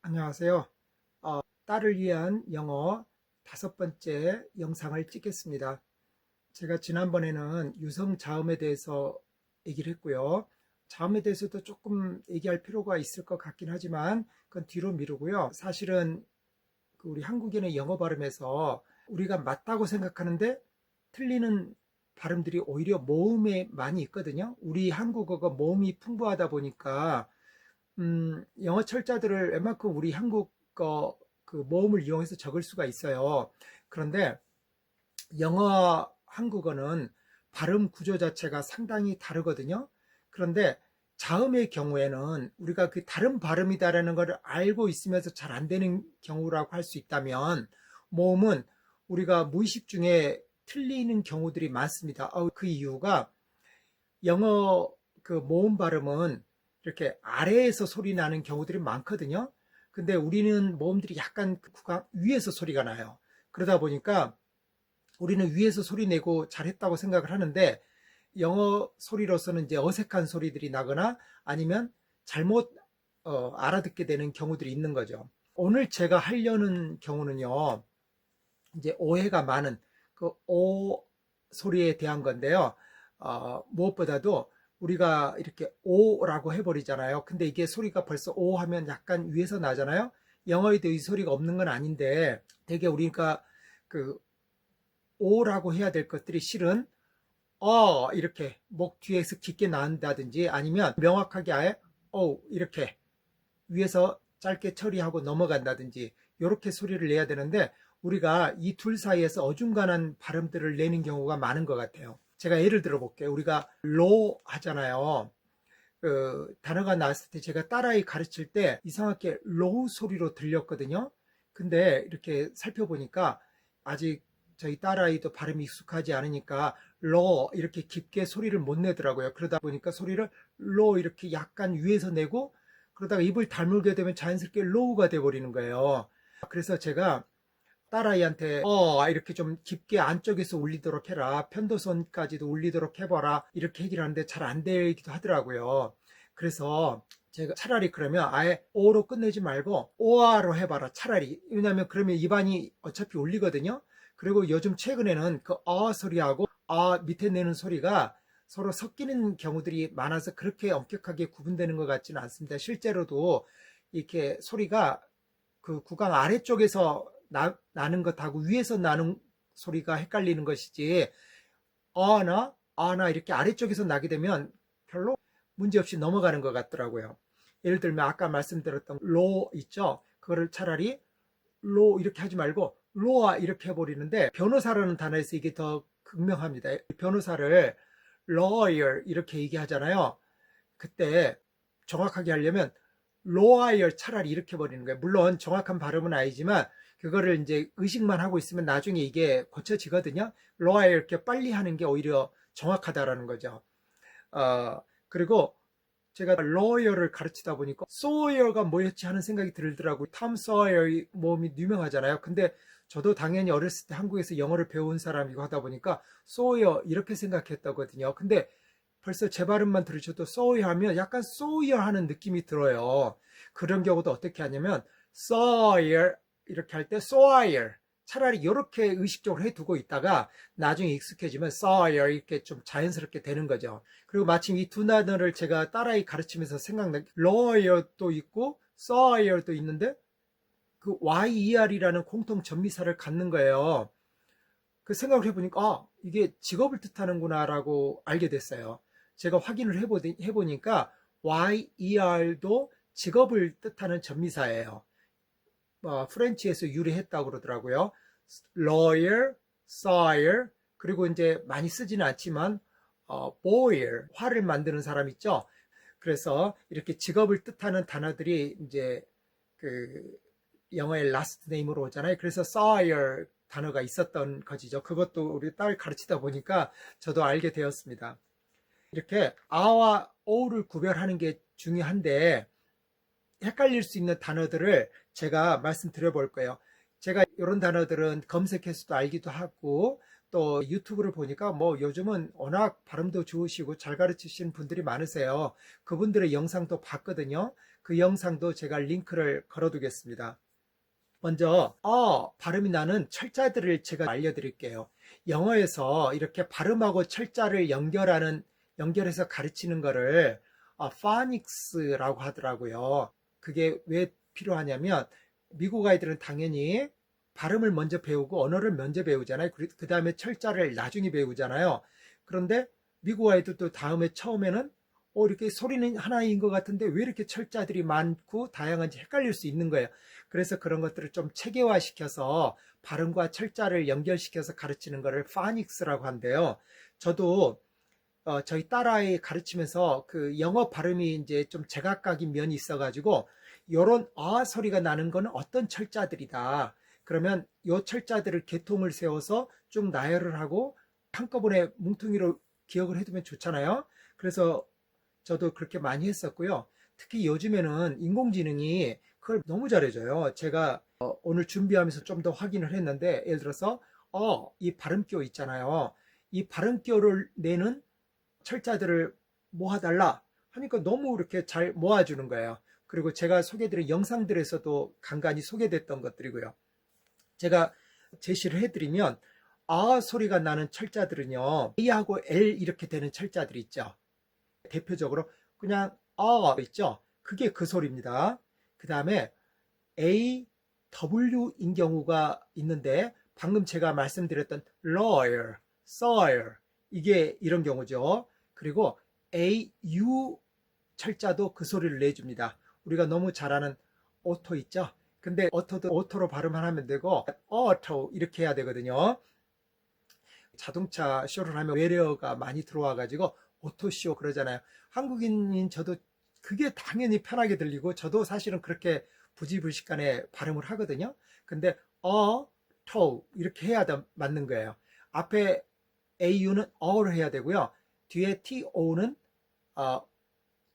안녕하세요. 딸을 위한 영어 5번째 영상을 찍겠습니다. 제가 지난번에는 유성 자음에 대해서 얘기를 했고요. 자음에 대해서도 조금 얘기할 필요가 있을 것 같긴 하지만 그건 뒤로 미루고요. 사실은 우리 한국인의 영어 발음에서 우리가 맞다고 생각하는데 틀리는 발음들이 오히려 모음에 많이 있거든요. 우리 한국어가 모음이 풍부하다 보니까 영어 철자들을 웬만큼 우리 한국 거 그 모음을 이용해서 적을 수가 있어요. 그런데 영어 한국어는 발음 구조 자체가 상당히 다르거든요. 그런데 자음의 경우에는 우리가 그 다른 발음이다라는 걸 알고 있으면서 잘 안 되는 경우라고 할 수 있다면, 모음은 우리가 무의식 중에 틀리는 경우들이 많습니다. 그 이유가 영어 그 모음 발음은 이렇게 아래에서 소리 나는 경우들이 많거든요. 근데 우리는 모음들이 약간 그 구강 위에서 소리가 나요. 그러다 보니까 우리는 위에서 소리 내고 잘했다고 생각을 하는데, 영어 소리로서는 이제 어색한 소리들이 나거나 아니면 잘못 알아듣게 되는 경우들이 있는 거죠. 오늘 제가 하려는 경우는요, 이제 오해가 많은 그 오 소리에 대한 건데요. 무엇보다도 우리가 이렇게 오라고 해버리잖아요. 근데 이게 소리가 벌써 오 하면 약간 위에서 나잖아요. 영어에도 이 소리가 없는 건 아닌데, 되게 우리가 그 오라고 해야 될 것들이 실은 이렇게 목 뒤에서 깊게 나온다든지, 아니면 명확하게 아예 이렇게 위에서 짧게 처리하고 넘어간다든지, 이렇게 소리를 내야 되는데 우리가 이 둘 사이에서 어중간한 발음들을 내는 경우가 많은 것 같아요. 제가 예를 들어 볼게요. 우리가 로 하잖아요. 그 단어가 나왔을 때 제가 딸아이 가르칠 때 이상하게 로우 소리로 들렸거든요. 근데 이렇게 살펴보니까 아직 저희 딸아이도 발음이 익숙하지 않으니까 로 이렇게 깊게 소리를 못 내더라고요. 그러다 보니까 소리를 로 이렇게 약간 위에서 내고, 그러다가 입을 다물게 되면 자연스럽게 로우가 돼버리는 거예요. 그래서 제가 딸아이한테 이렇게 좀 깊게 안쪽에서 울리도록 해라, 편도선까지도 울리도록 해봐라, 이렇게 얘기를 하는데 잘 안 되기도 하더라고요. 그래서 제가 차라리 그러면 아예 오로 끝내지 말고 오아로 해봐라, 차라리. 왜냐면 그러면 입안이 어차피 울리거든요. 그리고 요즘 최근에는 그 소리하고 밑에 내는 소리가 서로 섞이는 경우들이 많아서 그렇게 엄격하게 구분되는 것 같지는 않습니다. 실제로도 이렇게 소리가 그 구강 아래쪽에서 나는 것하고 위에서 나는 소리가 헷갈리는 것이지, 아나 이렇게 아래쪽에서 나게 되면 별로 문제없이 넘어가는 것 같더라고요. 예를 들면 아까 말씀드렸던 로 있죠. 그거를 차라리 로 이렇게 하지 말고 로아 이렇게 해버리는데, 변호사라는 단어에서 이게 더 극명합니다. 변호사를 lawyer 이렇게 얘기하잖아요. 그때 정확하게 하려면 lawyer 차라리 이렇게 버리는 거예요. 물론 정확한 발음은 아니지만 그거를 이제 의식만 하고 있으면 나중에 이게 고쳐지거든요. lawyer 이렇게 빨리 하는 게 오히려 정확하다라는 거죠. 그리고 제가 lawyer를 가르치다 보니까 sawyer가 뭐였지 하는 생각이 들더라고요. 탐 사웨어의 모음이 유명하잖아요. 근데 저도 당연히 어렸을 때 한국에서 영어를 배운 사람이고 하다 보니까 sawyer 이렇게 생각했다거든요. 근데 벌써 제 발음만 들으셔도 sawyer 하면 약간 sawyer 하는 느낌이 들어요. 그런 경우도 어떻게 하냐면 sawyer 이렇게 할 때 sawyer, 차라리 이렇게 의식적으로 해두고 있다가 나중에 익숙해지면 sawyer 이렇게 좀 자연스럽게 되는 거죠. 그리고 마침 이 두 단어를 제가 딸아이 가르치면서 생각난 게 lawyer도 있고 sawyer도 있는데, 그 yer이라는 공통 전미사를 갖는 거예요. 그 생각을 해보니까 이게 직업을 뜻하는구나라고 알게 됐어요. 제가 확인을 해보니까 yer도 직업을 뜻하는 전미사예요. 프렌치에서 유래했다고 그러더라고요. lawyer, sawyer, 그리고 이제 많이 쓰지는 않지만 boiler, 화를 만드는 사람 있죠. 그래서 이렇게 직업을 뜻하는 단어들이 이제 그 영어의 last name으로 오잖아요. 그래서 sawyer 단어가 있었던 거지죠. 그것도 우리 딸 가르치다 보니까 저도 알게 되었습니다. 이렇게 아와 오를 구별하는 게 중요한데, 헷갈릴 수 있는 단어들을 제가 말씀드려 볼 거예요. 제가 이런 단어들은 검색해서도 알기도 하고, 또 유튜브를 보니까 뭐 요즘은 워낙 발음도 좋으시고 잘 가르치시는 분들이 많으세요. 그분들의 영상도 봤거든요. 그 영상도 제가 링크를 걸어두겠습니다. 먼저 발음이 나는 철자들을 제가 알려드릴게요. 영어에서 이렇게 발음하고 철자를 연결해서 가르치는 거를 파닉스라고 하더라고요. 그게 왜 필요하냐면 미국 아이들은 당연히 발음을 먼저 배우고 언어를 먼저 배우잖아요. 그 다음에 철자를 나중에 배우잖아요. 그런데 미국 아이들도 처음에는 이렇게 소리는 하나인 것 같은데 왜 이렇게 철자들이 많고 다양한지 헷갈릴 수 있는 거예요. 그래서 그런 것들을 좀 체계화시켜서 발음과 철자를 연결시켜서 가르치는 것을 파닉스라고 한대요. 저도 저희 딸아이 가르치면서 그 영어 발음이 이제 좀 제각각인 면이 있어가지고 요런 소리가 나는 거는 어떤 철자들이다. 그러면 요 철자들을 계통을 세워서 쭉 나열을 하고 한꺼번에 뭉텅이로 기억을 해두면 좋잖아요. 그래서 저도 그렇게 많이 했었고요. 특히 요즘에는 인공지능이 그걸 너무 잘해줘요. 제가 오늘 준비하면서 좀 더 확인을 했는데 예를 들어서 이 발음기호 있잖아요. 이 발음기호를 내는 철자들을 모아달라 하니까 너무 이렇게 잘 모아주는 거예요. 그리고 제가 소개드린 영상들에서도 간간히 소개됐던 것들이고요. 제가 제시를 해드리면 소리가 나는 철자들은요, A하고 L 이렇게 되는 철자들이 있죠. 대표적으로 그냥 있죠. 그게 그 소리입니다. 그 다음에 A, W인 경우가 있는데 방금 제가 말씀드렸던 lawyer, sawyer 이게 이런 경우죠. 그리고 A, U 철자도 그 소리를 내줍니다. 우리가 너무 잘 아는 오토 있죠. 근데 오토도 오토로 발음만 하면 되고 오토 이렇게 해야 되거든요. 자동차 쇼를 하면 외래어가 많이 들어와 가지고 오토쇼 그러잖아요. 한국인인 저도 그게 당연히 편하게 들리고 저도 사실은 그렇게 부지불식간에 발음을 하거든요. 근데 토 이렇게 해야 맞는 거예요. 앞에 AU는 어를 해야 되고요. 뒤에 TO는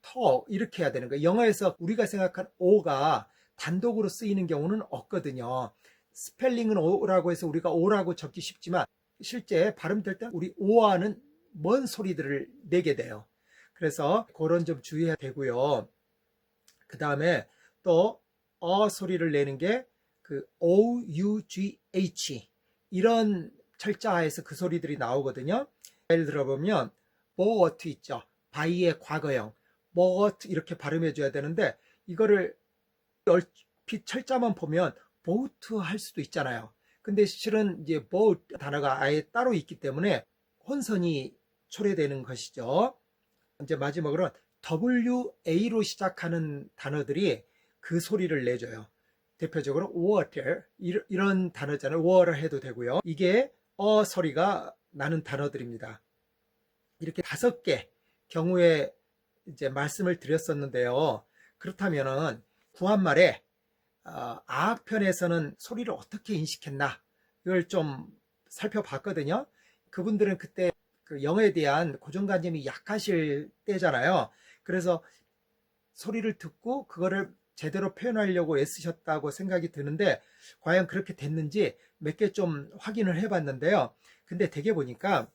토 이렇게 해야 되는 거예요. 영어에서 우리가 생각한 O가 단독으로 쓰이는 경우는 없거든요. 스펠링은 O라고 해서 우리가 O라고 적기 쉽지만 실제 발음될 때 우리 O와는 먼 소리들을 내게 돼요. 그래서 그런 점 주의해야 되고요. 그 다음에 또 소리를 내는 게 그 OUGH 이런 철자에서 그 소리들이 나오거든요. 예를 들어보면 bought 있죠. buy의 과거형 bought 이렇게 발음해 줘야 되는데 이거를 얼핏 철자만 보면 bought 할 수도 있잖아요. 근데 실은 이제 bought 단어가 아예 따로 있기 때문에 혼선이 초래되는 것이죠. 이제 마지막으로 WA로 시작하는 단어들이 그 소리를 내줘요. 대표적으로 water 이런 단어잖아요. water 해도 되고요. 이게 소리가 나는 단어들입니다. 이렇게 5개 경우에 이제 말씀을 드렸었는데요. 그렇다면은 구한말에 아학편에서는 소리를 어떻게 인식했나 이걸 좀 살펴봤거든요. 그분들은 그때 그 영어에 대한 고정관념이 약하실 때잖아요. 그래서 소리를 듣고 그거를 제대로 표현하려고 애쓰셨다고 생각이 드는데 과연 그렇게 됐는지 몇 개 좀 확인을 해봤는데요. 근데 되게 보니까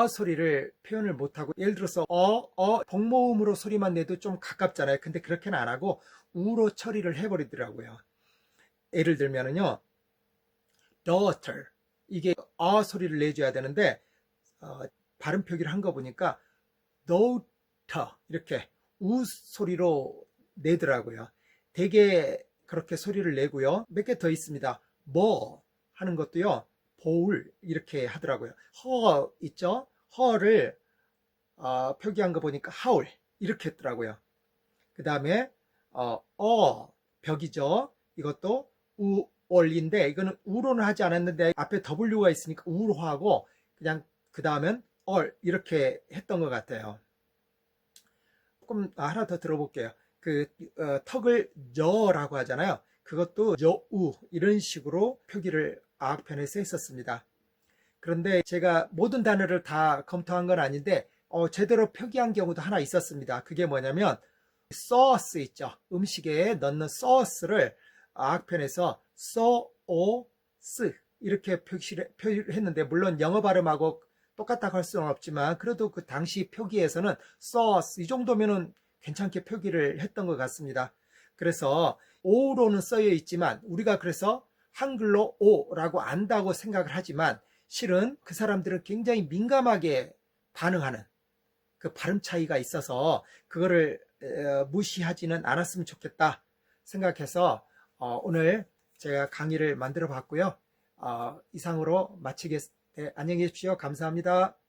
소리를 표현을 못하고 예를 들어서 복모음으로 소리만 내도 좀 가깝잖아요. 근데 그렇게는 안 하고 우로 처리를 해버리더라고요. 예를 들면은요, daughter 이게 소리를 내줘야 되는데 발음 표기를 한 거 보니까 daughter 이렇게 우 소리로 내더라고요. 되게 그렇게 소리를 내고요. 몇 개 더 있습니다. 뭐 하는 것도요. 보울 이렇게 하더라고요. 허 있죠? 허를 표기한 거 보니까 하울 이렇게 했더라고요. 그 다음에 벽이죠. 이것도 우올인데 이거는 우로는 하지 않았는데 앞에 W가 있으니까 우로 하고 그냥 그 다음엔 이렇게 했던 것 같아요. 조금 하나 더 들어볼게요. 그 턱을 저라고 하잖아요. 그것도 저우 이런 식으로 표기를 아학편에서 했었습니다. 그런데 제가 모든 단어를 다 검토한 건 아닌데 제대로 표기한 경우도 하나 있었습니다. 그게 뭐냐면 소스 있죠. 음식에 넣는 소스를 아학편에서 소스 이렇게 표기를 했는데 물론 영어 발음하고 똑같다고 할 수는 없지만 그래도 그 당시 표기에서는 소스 이 정도면은 괜찮게 표기를 했던 것 같습니다. 그래서 오로는 써여 있지만 우리가 그래서 한글로 오라고 안다고 생각을 하지만 실은 그 사람들은 굉장히 민감하게 반응하는 그 발음 차이가 있어서 그거를 무시하지는 않았으면 좋겠다 생각해서 오늘 제가 강의를 만들어 봤고요. 이상으로 마치겠습니다. 네, 안녕히 계십시오. 감사합니다.